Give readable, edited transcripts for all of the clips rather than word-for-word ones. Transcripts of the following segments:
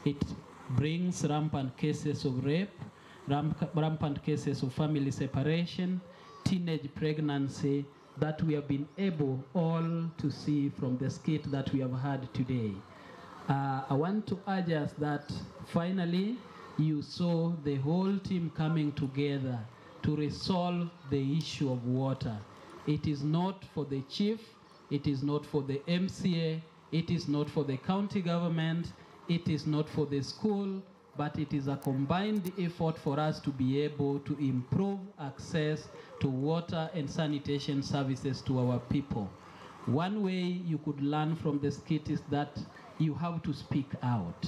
It brings rampant cases of rape, rampant cases of family separation, teenage pregnancy that we have been able all to see from the skit that we have had today. I want to urge us that finally you saw the whole team coming together to resolve the issue of water. It is not for the chief, it is not for the MCA, it is not for the county government, it is not for the school, but it is a combined effort for us to be able to improve access to water and sanitation services to our people. One way you could learn from the skit is that you have to speak out.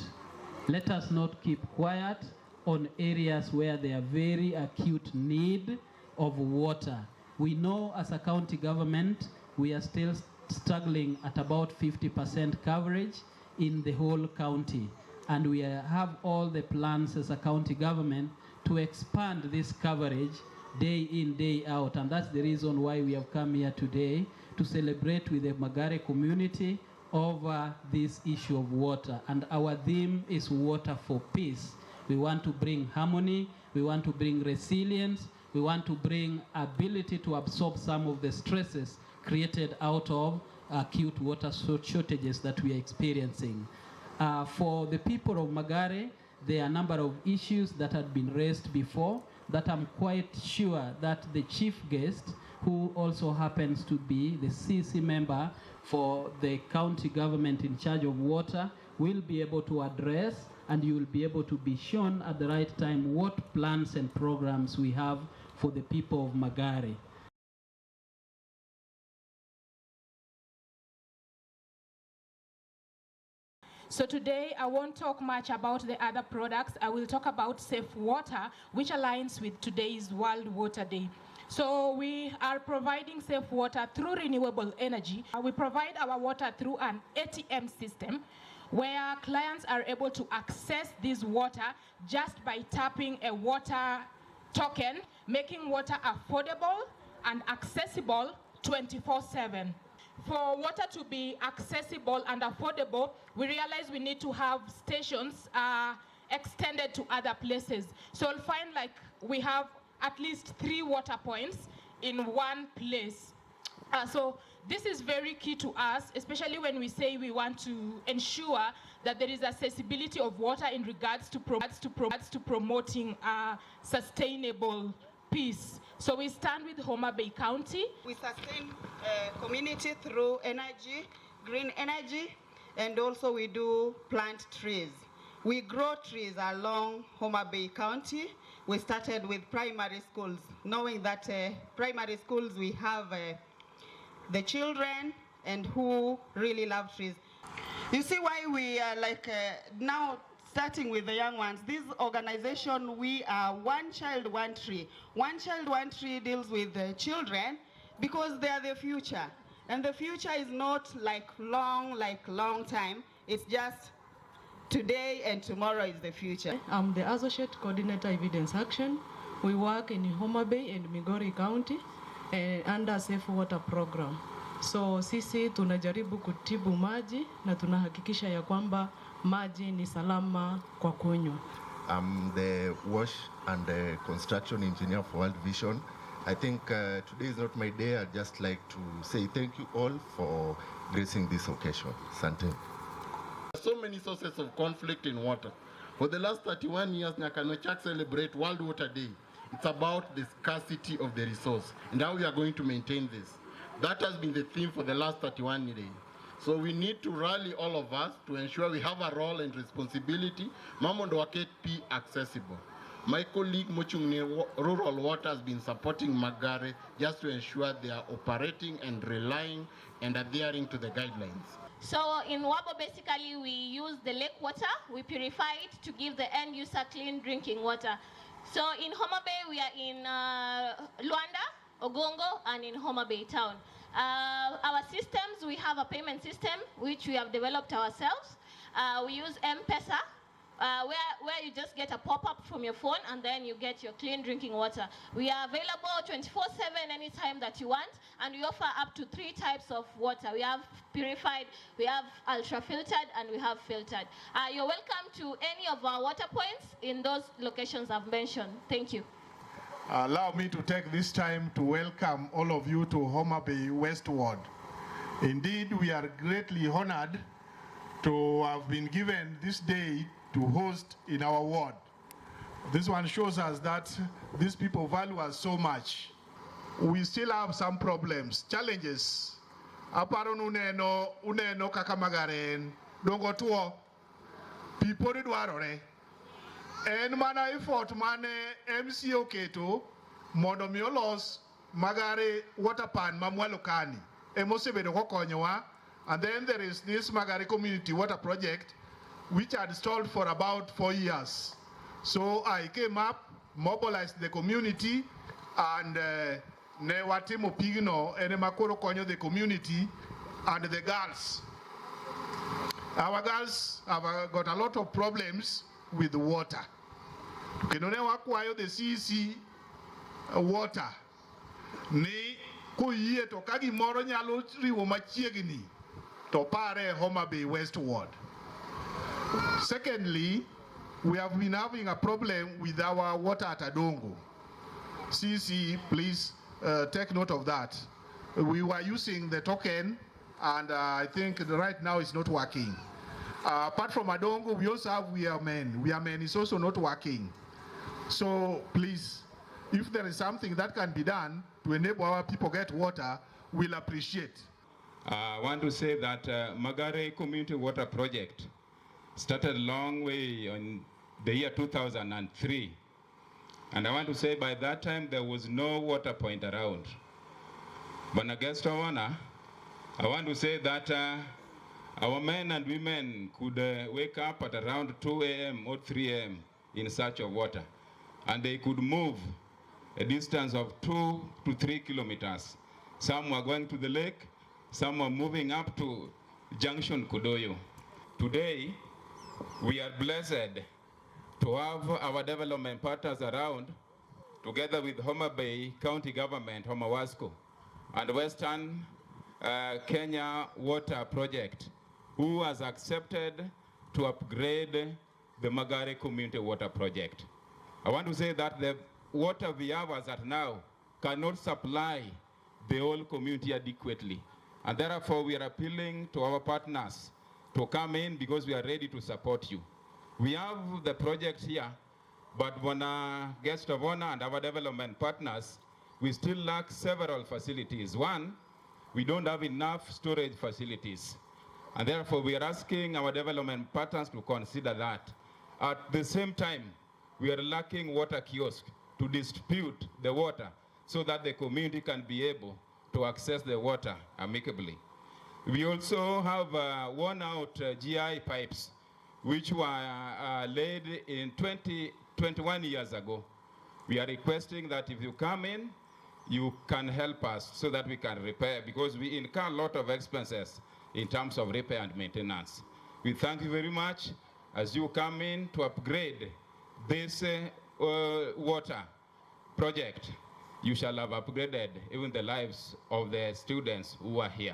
Let us not keep quiet on areas where there are very acute need of water. We know as a county government, we are still struggling at about 50% coverage in the whole county. And we have all the plans as a county government to expand this coverage day in, day out. And that's the reason why we have come here today to celebrate with the Magare community over this issue of water. And our theme is water for peace. We want to bring harmony, we want to bring resilience, we want to bring ability to absorb some of the stresses created out of acute water shortages that we are experiencing. For the people of Magare, there are a number of issues that had been raised before that I'm quite sure that the chief guest, who also happens to be the CECM member for the county government in charge of water, will be able to address, and you will be able to be shown at the right time what plans and programs we have for the people of Magare. So today I won't talk much about the other products. I will talk about safe water, which aligns with today's World Water Day. So we are providing safe water through renewable energy. We provide our water through an ATM system where clients are able to access this water just by tapping a water token, making water affordable and accessible 24/7. For water to be accessible and affordable, we realize we need to have stations extended to other places. So you'll find like we have at least 3 water points in one place. So this is very key to us, especially when we say we want to ensure that there is accessibility of water in regards to promoting sustainable peace. So we stand with Homabay County. We sustain community through energy, green energy, and also we do plant trees. We grow trees along Homabay County. We started with primary schools, knowing that primary schools we have the children and who really love trees. You see why we are now starting with the young ones. This organization, we are One Child, One Tree. One Child, One Tree deals with the children because they are the future. And the future is not like long time. It's just today and tomorrow is the future. I'm the Associate Coordinator Evidence Action. We work in Homabay and Magare County under Safe Water Program. So sisi tunajaribu kutibu maji na tunahakikisha ya kwamba maji ni salama kwa kunywa. I'm the wash and the construction engineer for World Vision. I think today is not my day. I'd just like to say thank you all for gracing this occasion. Sante. So many sources of conflict in water. For the last 31 years, Nyakanochak celebrate World Water Day. It's about the scarcity of the resource and how we are going to maintain this. That has been the theme for the last 31 days. So we need to rally all of us to ensure we have a role and responsibility. Mamondo Waket P accessible. My colleague Mochungne Rural Water has been supporting Magare just to ensure they are operating and relying and adhering to the guidelines. So in Wabo, basically we use the lake water, we purify it to give the end user clean drinking water. So in Homabay, we are in Luanda, Ogongo, and in Homabay town. Our systems, we have a payment system which we have developed ourselves. We use M-Pesa where you just get a pop-up from your phone and then you get your clean drinking water. We are available 24/7 anytime that you want, and we offer up to 3 types of water. We have purified, we have ultra-filtered, and we have filtered. You're welcome to any of our water points in those locations I've mentioned. Thank you. Allow me to take this time to welcome all of you to Homabay West Ward. Indeed, we are greatly honored to have been given this day to host in our ward. This one shows us that these people value us so much. We still have some problems, challenges. Aparo uneno kaka Magare dongo tuo people dwarore. En mana effort mane MCO keto mondo mi olos Magare water pan mamwalo kani. Emosebedo kokonyowa. And then there is this Magare community water project which had stalled for about 4 years. So I came up, mobilized the community, and ne watimo pigno ene makoro konyo the community and the girls. Our girls have got a lot of problems with water. Kinone wakwayo the CEC water ni kuyie to kagi moro nyalo riwo machiegni to pare Homabay West Ward. Secondly, we have been having a problem with our water at Adongo. CC, please take note of that. We were using the token, and I think right now it's not working. Apart from Adongo, we also have We Are Men. We Are Men is also not working. So please, if there is something that can be done to enable our people get water, we'll appreciate. I want to say that Magare Community Water Project started a long way in the year 2003. And I want to say by that time there was no water point around. But a guest of honor, I want to say that our men and women could wake up at around 2 a.m. or 3 a.m. in search of water. And they could move a distance of 2 to 3 kilometers. Some were going to the lake, some were moving up to Junction Kudoyo. Today, we are blessed to have our development partners around, together with Homabay County Government, Homawasco, and Western Kenya Water Project, who has accepted to upgrade the Magare Community Water Project. I want to say that the water we have as at now cannot supply the whole community adequately. And therefore, we are appealing to our partners to come in because we are ready to support you. We have the project here, but when our guest of honor and our development partners, we still lack several facilities. One, we don't have enough storage facilities. And therefore, we are asking our development partners to consider that. At the same time, we are lacking water kiosks to distribute the water so that the community can be able to access the water amicably. We also have worn out GI pipes, which were laid in 21 years ago. We are requesting that if you come in, you can help us so that we can repair, because we incur a lot of expenses in terms of repair and maintenance. We thank you very much as you come in to upgrade this water project. You shall have upgraded even the lives of the students who are here.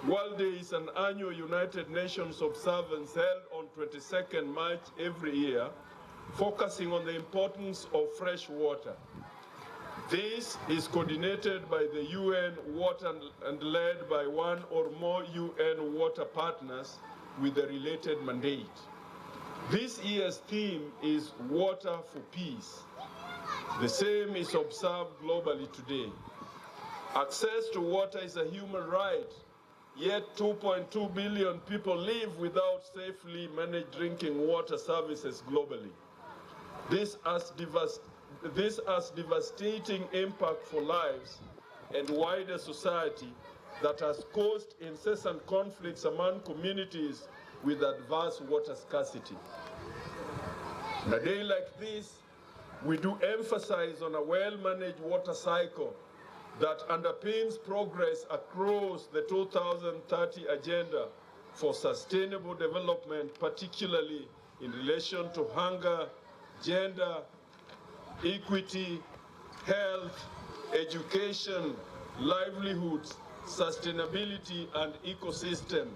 World Day is an annual United Nations observance held on 22nd March every year, focusing on the importance of fresh water. This is coordinated by the UN Water and led by one or more UN water partners with a related mandate. This year's theme is Water for Peace. The same is observed globally today. Access to water is a human right, yet 2.2 billion people live without safely managed drinking water services globally. This has devastating impact for lives and wider society that has caused incessant conflicts among communities with adverse water scarcity. On a day like this, we do emphasize on a well-managed water cycle that underpins progress across the 2030 agenda for sustainable development, particularly in relation to hunger, gender, equity, health, education, livelihoods, sustainability, and ecosystem.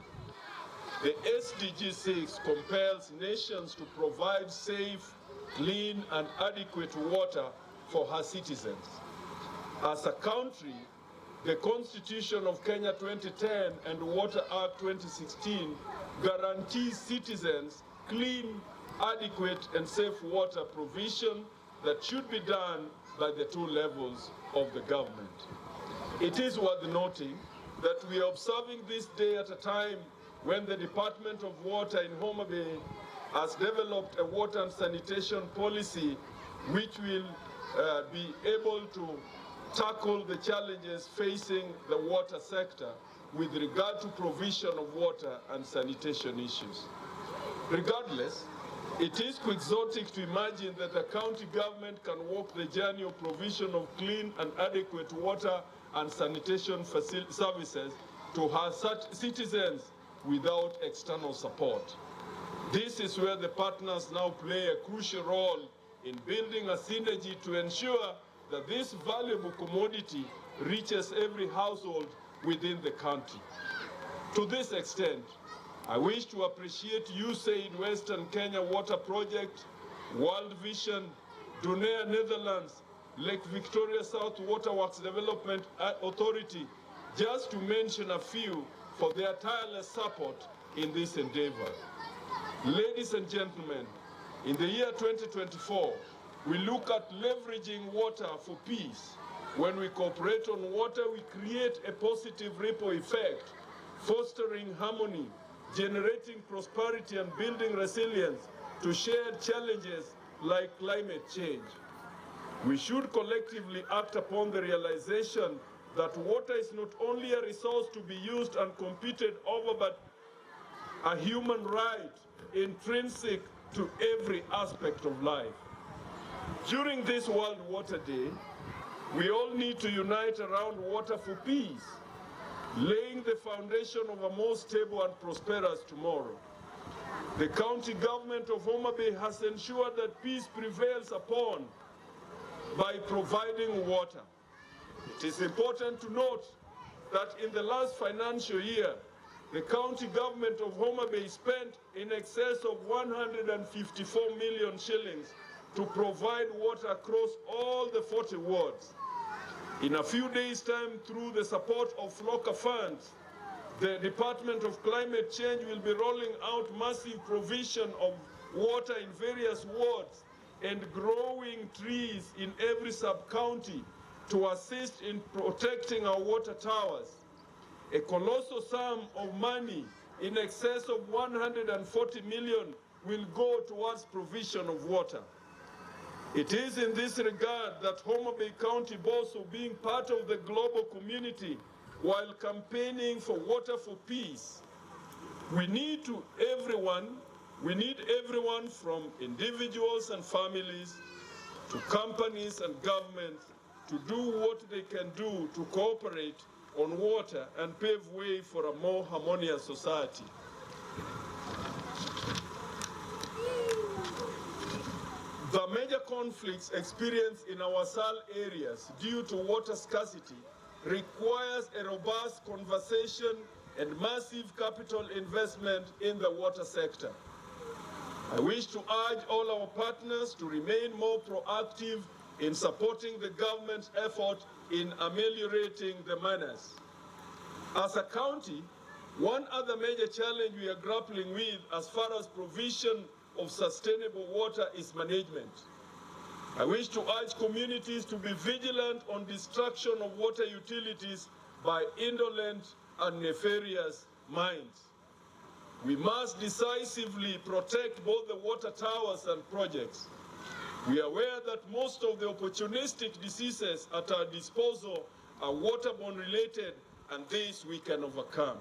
The SDG 6 compels nations to provide safe, clean, and adequate water for her citizens. As a country, the Constitution of Kenya 2010 and Water Act 2016 guarantees citizens clean, adequate, and safe water provision that should be done by the two levels of the government. It is worth noting that we are observing this day at a time when the Department of Water in Homabay has developed a water and sanitation policy which will be able to tackle the challenges facing the water sector with regard to provision of water and sanitation issues. Regardless, it is quixotic to imagine that the county government can walk the journey of provision of clean and adequate water and sanitation services to her citizens without external support. This is where the partners now play a crucial role in building a synergy to ensure that this valuable commodity reaches every household within the country. To this extent, I wish to appreciate USAID Western Kenya Water Project, World Vision, Dunea Netherlands, Lake Victoria South Waterworks Development Authority, just to mention a few, for their tireless support in this endeavor. Ladies and gentlemen, in the year 2024, we look at leveraging water for peace. When we cooperate on water, we create a positive ripple effect, fostering harmony, generating prosperity, and building resilience to shared challenges like climate change. We should collectively act upon the realization that water is not only a resource to be used and competed over, but a human right intrinsic to every aspect of life. During this World Water Day, we all need to unite around water for peace, laying the foundation of a more stable and prosperous tomorrow. The county government of Homabay has ensured that peace prevails upon by providing water. It is important to note that in the last financial year, the county government of Homabay spent in excess of 154 million shillings to provide water across all the 40 wards. In a few days' time, through the support of FLOCA funds, the Department of Climate Change will be rolling out massive provision of water in various wards and growing trees in every sub-county to assist in protecting our water towers. A colossal sum of money in excess of 140 million will go towards provision of water. It is in this regard that Homabay County boasts of being part of the global community while campaigning for water for peace. We need everyone from individuals and families to companies and governments to do what they can do to cooperate on water and pave way for a more harmonious society. The major conflicts experienced in our SAL areas due to water scarcity requires a robust conversation and massive capital investment in the water sector. I wish to urge all our partners to remain more proactive in supporting the government's effort in ameliorating the menace. As a county, one other major challenge we are grappling with as far as provision of sustainable water is management. I wish to urge communities to be vigilant on destruction of water utilities by indolent and nefarious minds. We must decisively protect both the water towers and projects. We are aware that most of the opportunistic diseases at our disposal are waterborne related, and this we can overcome.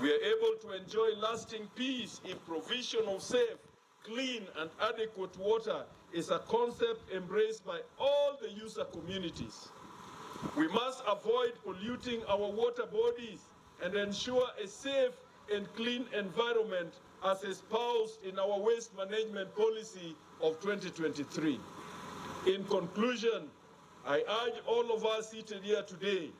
We are able to enjoy lasting peace if provision of safe, clean, and adequate water is a concept embraced by all the user communities. We must avoid polluting our water bodies and ensure a safe and clean environment as espoused in our waste management policy of 2023. In conclusion, I urge all of us seated here today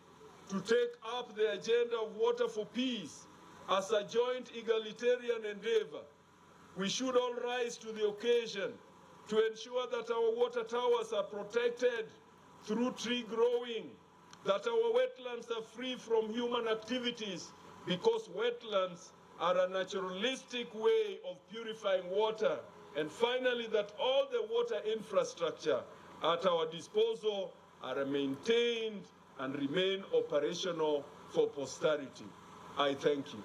to take up the agenda of water for peace as a joint egalitarian endeavor. We should all rise to the occasion to ensure that our water towers are protected through tree growing, that our wetlands are free from human activities, because wetlands are a naturalistic way of purifying water, and finally that all the water infrastructure at our disposal are maintained and remain operational for posterity. I thank you.